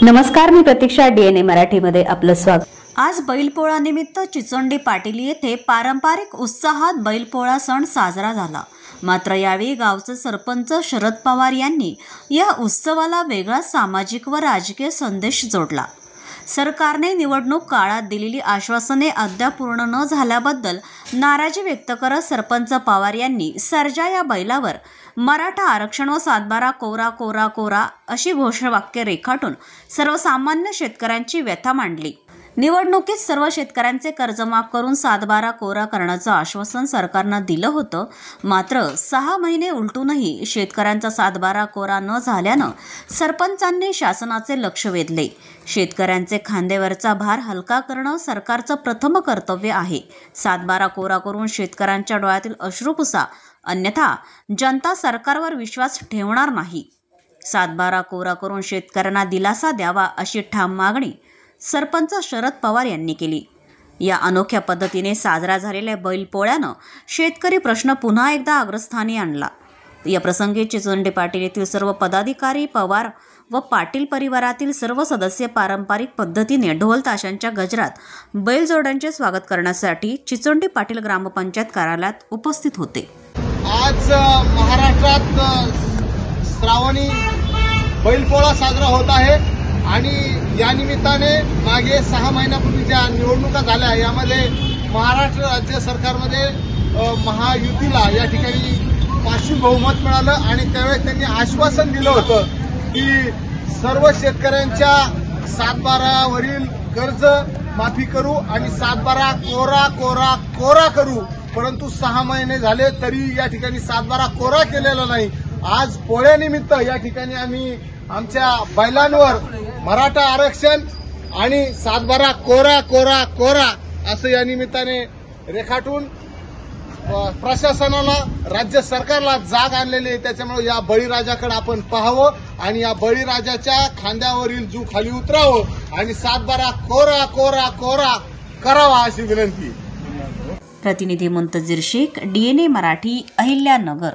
नमस्कार, मी प्रतीक्षा. DNA मराठीमध्ये आपलं स्वागत. आज बैलपोळा निमित्त चिचोंडी पाटील येथे पारंपरिक उत्साहात बैलपोळा सण साजरा झाला. मात्र यावेळी गावचे सरपंच शरद पवार यांनी या उत्सवाला वेगळा सामाजिक व राजकीय संदेश जोडला. सरकारने निवडणूक काळात दिलेली आश्वासने अद्याप पूर्ण न झाल्याबद्दल नाराजी व्यक्त करत सरपंच पवार यांनी सर्जा या बैलावर मराठा आरक्षण व 7/12 कोरा कोरा कोरा अशी घोषवाक्य रेखाटून सर्वसामान्य शेतकऱ्यांची व्यथा मांडली. निवडणुकीत सर्व शेतकऱ्यांचे कर्ज माफ करून 7/12 कोरा करण्याचं आश्वासन सरकारनं दिलं होतं. मात्र 6 महिने उलटूनही शेतकऱ्यांचा 7/12 कोरा न झाल्यानं सरपंचांनी शासनाचे लक्ष वेधले. शेतकऱ्यांचे खांद्यावरचा भार हलका करणं सरकारचं प्रथम कर्तव्य आहे. 7/12 कोरा करून शेतकऱ्यांच्या डोळ्यातील अश्रू पुसा, अन्यथा जनता सरकारवर विश्वास ठेवणार नाही. 7/12 कोरा करून शेतकऱ्यांना दिलासा द्यावा अशी ठाम मागणी सरपंच शरद पवार यांनी केली. या अनोख्या पद्धतीने साजरा झालेल्या बैलपोळ्यानं शेतकरी प्रश्न पुन्हा एकदा अग्रस्थानी आणला. या प्रसंगी चिचोंडी पाटील येथील सर्व पदाधिकारी, पवार व पाटील परिवारातील सर्व सदस्य पारंपरिक पद्धतीने ढोल ताशांच्या गजरात बैलजोड्यांचे स्वागत करण्यासाठी चिचोंडी पाटील ग्रामपंचायत कार्यालयात उपस्थित होते. आज महाराष्ट्रात श्रावणी बैलपोळा साजरा होत आहे आणि या निमित्ताने मागे 6 महिन्यापूर्वी ज्या निवडणुका झाल्या यामध्ये महाराष्ट्र राज्य सरकारमध्ये महायुतीला या ठिकाणी 500 बहुमत मिळालं आणि त्यावेळेस त्यांनी आश्वासन दिलं होतं की सर्व शेतकऱ्यांच्या 7/12 वरील कर्ज माफी करू आणि 7/12 कोरा कोरा कोरा करू. परंतु 6 महिने झाले तरी या ठिकाणी 7/12 कोरा केलेला नाही. आज पोळ्यानिमित्त या ठिकाणी आम्ही आमच्या बैलांवर मराठा आरक्षण आणि 7/12 कोरा कोरा कोरा असं या निमित्ताने रेखाटून प्रशासनाला, राज्य सरकारला जाग आणलेली आहे. त्याच्यामुळे या बळीराजाकडे आपण पाहावं आणि या बळीराजाच्या खांद्यावरील जू खाली उतरावं आणि 7/12 कोरा कोरा कोरा करावा अशी विनंती. प्रतिनिधी मुंतजीर शेख, DNA मराठी, अहिल्यानगर.